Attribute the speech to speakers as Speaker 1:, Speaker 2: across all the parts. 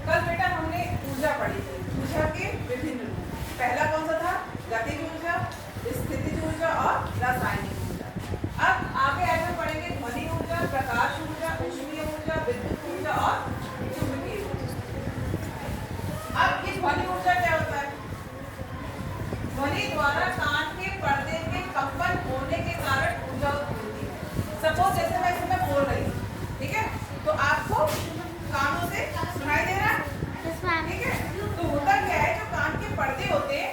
Speaker 1: कल बेटा हमने ऊर्जा पढ़ी थी, ऊर्जा के विभिन्न रूप। पहला कौन सा था? गतिज ऊर्जा, स्थितिज ऊर्जा और रासायनिक ऊर्जा। अब आगे ऐसे पढ़ेंगे ध्वनि ऊर्जा, प्रकाश ऊर्जा, ऊष्मीय ऊर्जा, विद्युत ऊर्जा और चुंबकीय ऊर्जा। अब ये ध्वनि ऊर्जा क्या होता है? ध्वनि द्वारा कान के पर्दे में कंपन होने के कारण ऊर्जा उत्पन्न होती है। सपोज जैसे मैं इसमें बोल रही हूँ, ठीक है, तो आपको कानों से सुनाई दे रहा है, ठीक है। तो होता क्या है, जो कान के पर्दे होते हैं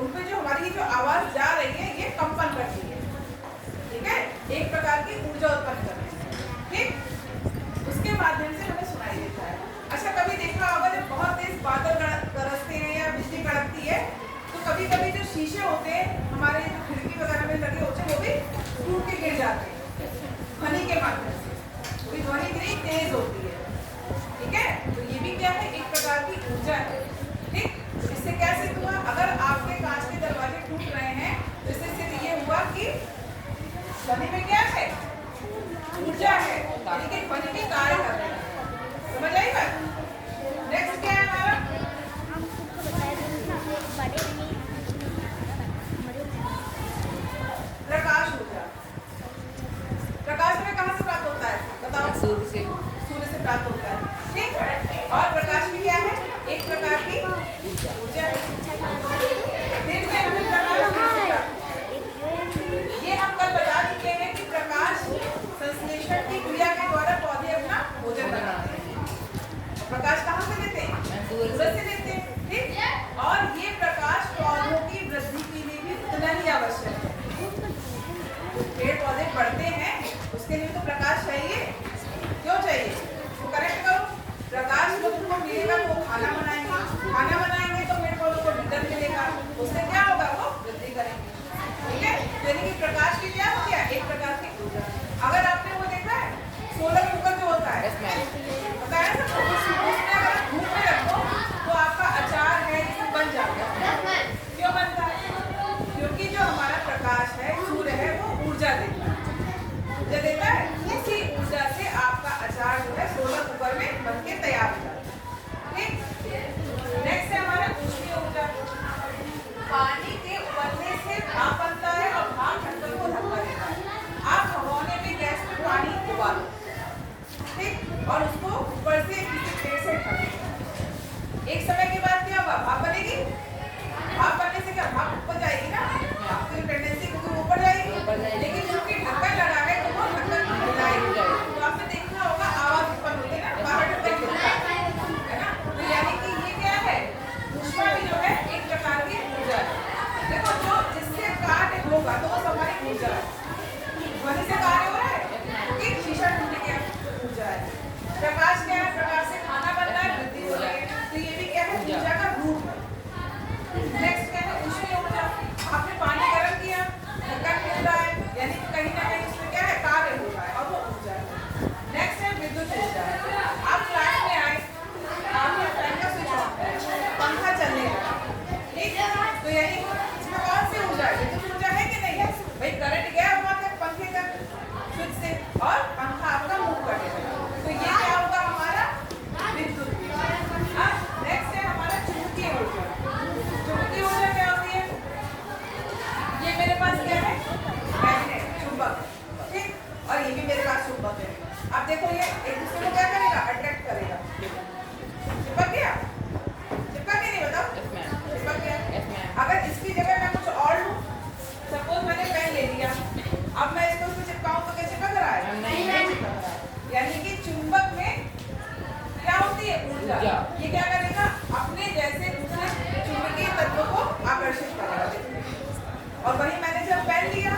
Speaker 1: उन पे जो हमारी जो आवाज जा रही है ये कंपन करती है, ठीक है, एक प्रकार की ऊर्जा उत्पन्न कर रही है, ठीक। उसके माध्यम से हमें सुनाई देता है। अच्छा, कभी देखा होगा जब बहुत तेज बादल गरजते हैं या बिजली कड़कती है तो कभी कभी जो शीशे होते हैं हमारे जो खिड़की वगैरह में लगे होते हैं वो भी टूट के गिर जाते हैं ध्वनि के माध्यम से, क्योंकि ध्वनि इतनी तेज होती है, ठीक है। तो ये भी क्या है, एक प्रकार की ऊर्जा है, ठीक। इससे क्या सिद्ध हुआ, अगर आपके कांच के दरवाजे टूट रहे हैं तो इससे सिद्ध ये हुआ कि ध्वनि में क्या है, ऊर्जा है, यानी कि ध्वनि के कार्य कर रहे हैं। समझ आई बात? नेक्स्ट क्या है हमारा? प्रकाश ऊर्जा। प्रकाश में कहाँ से प्राप्त होता है बताओ? सूर्य से प्राप्त होता है, ठीक। और प्रकाश भी क्या है, एक प्रकार की ऊर्जा है। फिर से हमें प्रकाश, ये हम कल बता चुके हैं कि प्रकाश संश्लेषण की क्रिया के द्वारा पौधे अपना भोजन बनाते हैं। प्रकाश कहाँ से लेते हैं? सूरज से लेते हैं, ठीक। और ये प्रकाश पौधों की वृद्धि के लिए भी उतना ही आवश्यक है। पेड़ पौधे बढ़ते हैं उसके लिए तो प्रकाश चाहिए, क्यों चाहिए? तो करेक्ट करो, प्रकाश जब उनको मिलेगा तो खाना बनाएंगे, खाना बनाएंगे तो पेड़ पौधों को विटामिन मिलेगा, उससे क्या होगा, वो वृद्धि करेंगे, ठीक है। यानी कि प्रकाश की क्या हो गया, एक प्रकार की ऊर्जा। अगर आपने वो देखा है सोलर कुकर जो होता है, पता है ना, उसमें अगर धूप में रखो तो आपका अचार है ये बन जाता है। क्यों बनता है? क्योंकि जो हमारा प्रकाश है, सूर्य है, वो ऊर्जा देता है, ऊर्जा देता है। इसी ऊर्जा से आपका अचार जो है सोलर कुकर में बन के तैयार हो जाता है, ठीक। नेक्स्ट है हमारा ऊष्मीय ऊर्जा। पानी के उबलने से भाप बनता है और भाप ढक्कन को धक्का देता है। आप भगोने में गैस में पानी उबालो, ठीक, और उसको ऊपर से किसी पेड़ से ढक दो। एक समय के बाद क्या होगा, भाप बनेगी। भाप बनने से क्या, भाप ऊपर जाएगी ना, भाप की टेंडेंसी क्योंकि ऊपर जाएगी, लेकिन क्योंकि ढक्कन लगा है तो वो ढक्कन हिलाएगी। तो आपने देखा होगा आवाज उत्पन्न होती है ना, बाहर ढक्कन खुलता है ना। तो यानी कि ये क्या है, ऊष्मा भी जो है एक प्रकार की ऊर्जा है। देखो जो जिससे कार्य होगा तो वो हमारी ऊर्जा है। ध्वनि से कार्य हो रहा है कि शीशा टूटने की ऊर्जा है। प्रकाश क्या है, प्रकाश से खाना बन रहा है, वृद्धि हो रही है, तो ये भी क्या है, ऊर्जा का रूप है। नेक्स्ट क्या है, ऊष्मीय ऊर्जा। आपने पानी गर्म किया, ढक्कन खुल रहा है, यानी कहीं ना कहीं उसमें क्या है, कार्य हो रहा है और वो ऊर्जा है। नेक्स्ट है विद्युत ऊर्जा। आप फ्लैट में आए, आपने फैन का स्विच ऑन किया, पंखा चलने लगा, ठीक है, तो यानी इसमें कौन सी ऊर्जा है, विद्युत ऊर्जा है कि नहीं है? भाई करंट गया वहां तक पंखे का स्विच से और पंखा आपका मूव करने लगा, तो ये क्या होगा हमारा विद्युत ऊर्जा। नेक्स्ट है हमारा चुंबकीय ऊर्जा। चुंबकीय ऊर्जा क्या होती है, ये मेरे पास क्या है, मैग्नेट, चुंबक, ठीक, और ये भी मेरे पास चुंबक है। अब देखो ये एक दूसरे को क्या करेगा, अट्रैक्ट करेगा। चिपक गया, चिपक के नहीं, बताओ, चिपक गया। अगर इसकी जगह मैं कुछ और लूं, सपोज मैंने पेन ले लिया, अब मैं इसको उसमें चिपकाऊं तो क्या चिपक रहा है? नहीं चिपक रहा है। यानी कि चुंबक में क्या होती है, ऊर्जा। ये क्या करेगा, अपने जैसे दूसरे चुंबकीय तत्व को आकर्षित करेगा। और वही मैंने जब पेन लिया